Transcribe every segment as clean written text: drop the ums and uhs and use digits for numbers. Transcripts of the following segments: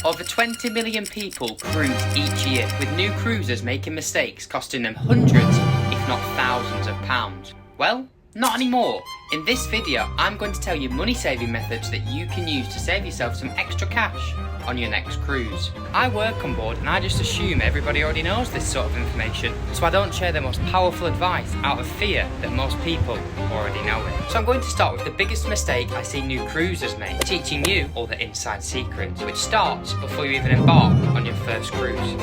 Over 20 million people cruise each year, with new cruisers making mistakes costing them hundreds, if not thousands of pounds. Well, not anymore. In this video, I'm going to tell you money saving methods that you can use to save yourself some extra cash on your next cruise. I work on board and I just assume everybody already knows this sort of information, so I don't share the most powerful advice out of fear that most people already know it. So I'm going to start with the biggest mistake I see new cruisers make, teaching you all the inside secrets, which starts before you even embark on your first cruise.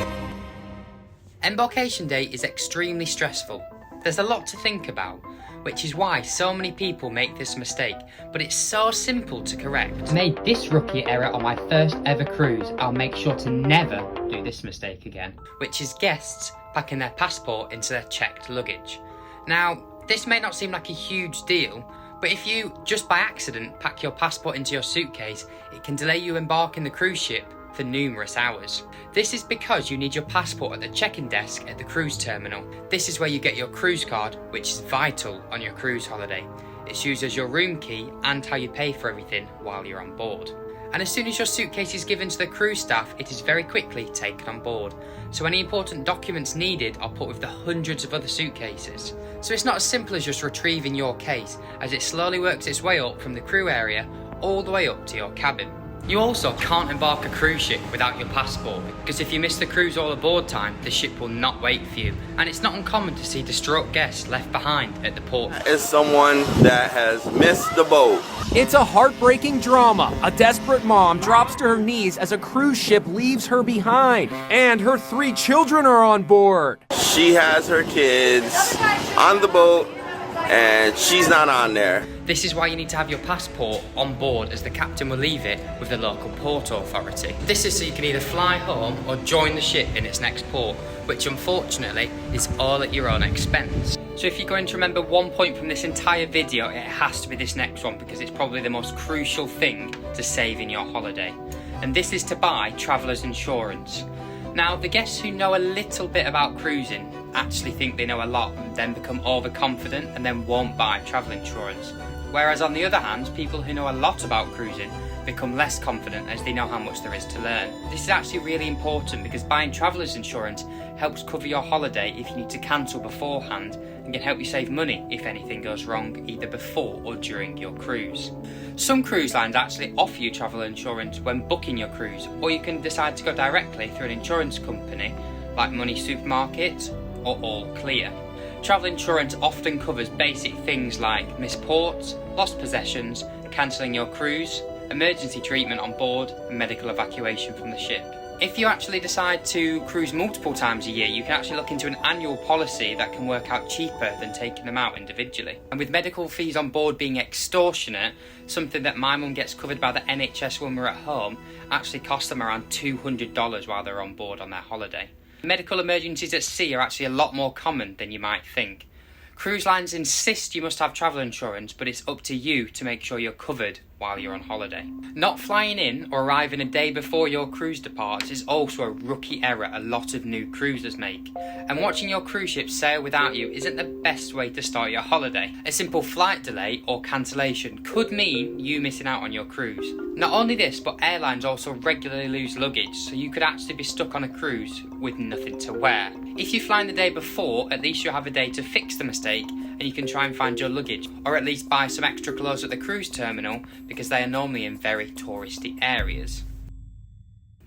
Embarkation day is extremely stressful. There's a lot to think about, which is why so many people make this mistake, but it's so simple to correct. I made this rookie error on my first ever cruise. I'll make sure to never do this mistake again, which is guests packing their passport into their checked luggage. Now, this may not seem like a huge deal, but if you, just by accident, pack your passport into your suitcase, it can delay you embarking the cruise ship for numerous hours. This is because you need your passport at the check-in desk at the cruise terminal. This is where you get your cruise card, which is vital on your cruise holiday. It's used as your room key and how you pay for everything while you're on board. And as soon as your suitcase is given to the cruise staff, it is very quickly taken on board. So any important documents needed are put with the hundreds of other suitcases. So it's not as simple as just retrieving your case, as it slowly works its way up from the crew area all the way up to your cabin. You also can't embark a cruise ship without your passport, because if you miss the cruise all aboard time, the ship will not wait for you, and it's not uncommon to see distraught guests left behind at the port. Is someone that has missed the boat. It's a heartbreaking drama. A desperate mom drops to her knees as a cruise ship leaves her behind, and her 3 children are on board. She has her kids on the boat and she's not on there. This is why you need to have your passport on board, as the captain will leave it with the local port authority. This is so you can either fly home or join the ship in its next port, which unfortunately is all at your own expense. So if you're going to remember one point from this entire video, it has to be this next one, because it's probably the most crucial thing to saving your holiday. And this is to buy traveller's insurance. Now, the guests who know a little bit about cruising actually think they know a lot and then become overconfident and then won't buy travel insurance. Whereas on the other hand, people who know a lot about cruising become less confident as they know how much there is to learn. This is actually really important, because buying traveller's insurance helps cover your holiday if you need to cancel beforehand, and can help you save money if anything goes wrong either before or during your cruise. Some cruise lines actually offer you travel insurance when booking your cruise, or you can decide to go directly through an insurance company like Money Supermarket or All Clear. Travel insurance often covers basic things like missed ports, lost possessions, cancelling your cruise, emergency treatment on board, and medical evacuation from the ship. If you actually decide to cruise multiple times a year, you can actually look into an annual policy that can work out cheaper than taking them out individually. And with medical fees on board being extortionate, something that my mum gets covered by the NHS when we're at home actually costs them around $200 while they're on board on their holiday. Medical emergencies at sea are actually a lot more common than you might think. Cruise lines insist you must have travel insurance, but it's up to you to make sure you're covered while you're on holiday. Not flying in or arriving a day before your cruise departs is also a rookie error a lot of new cruisers make. And watching your cruise ship sail without you isn't the best way to start your holiday. A simple flight delay or cancellation could mean you missing out on your cruise. Not only this, but airlines also regularly lose luggage, so you could actually be stuck on a cruise with nothing to wear. If you fly in the day before, at least you'll have a day to fix the mistake, and you can try and find your luggage, or at least buy some extra clothes at the cruise terminal, because they are normally in very touristy areas.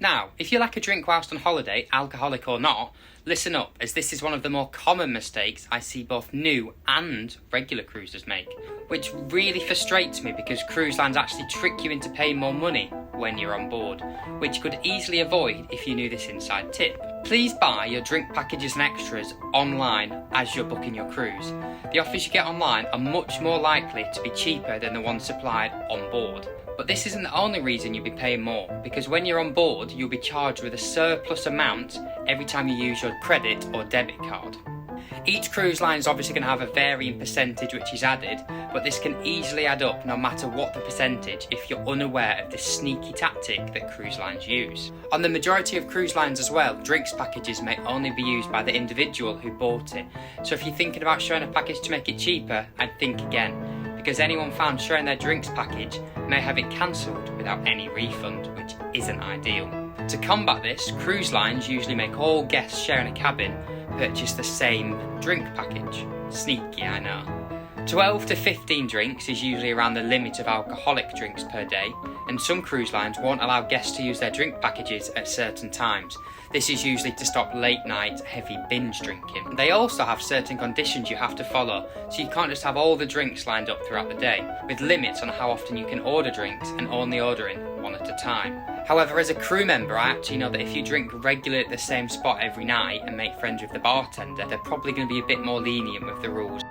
Now, if you like a drink whilst on holiday, alcoholic or not, listen up, as this is one of the more common mistakes I see both new and regular cruisers make, which really frustrates me, because cruise lines actually trick you into paying more money when you're on board, which you could easily avoid if you knew this inside tip. Please buy your drink packages and extras online as you're booking your cruise. The offers you get online are much more likely to be cheaper than the ones supplied on board. But this isn't the only reason you'll be paying more, because when you're on board, you'll be charged with a surplus amount every time you use your credit or debit card. Each cruise line is obviously going to have a varying percentage which is added, but this can easily add up no matter what the percentage if you're unaware of this sneaky tactic that cruise lines use. On the majority of cruise lines as well, drinks packages may only be used by the individual who bought it, so if you're thinking about sharing a package to make it cheaper, I'd think again, because anyone found sharing their drinks package may have it cancelled without any refund, which isn't ideal. To combat this, cruise lines usually make all guests sharing a cabin purchase the same drink package. Sneaky, I know. 12 to 15 drinks is usually around the limit of alcoholic drinks per day, and some cruise lines won't allow guests to use their drink packages at certain times. This is usually to stop late night heavy binge drinking. They also have certain conditions you have to follow, so you can't just have all the drinks lined up throughout the day, with limits on how often you can order drinks and only ordering one at a time. However, as a crew member, I actually know that if you drink regularly at the same spot every night and make friends with the bartender, they're probably going to be a bit more lenient with the rules.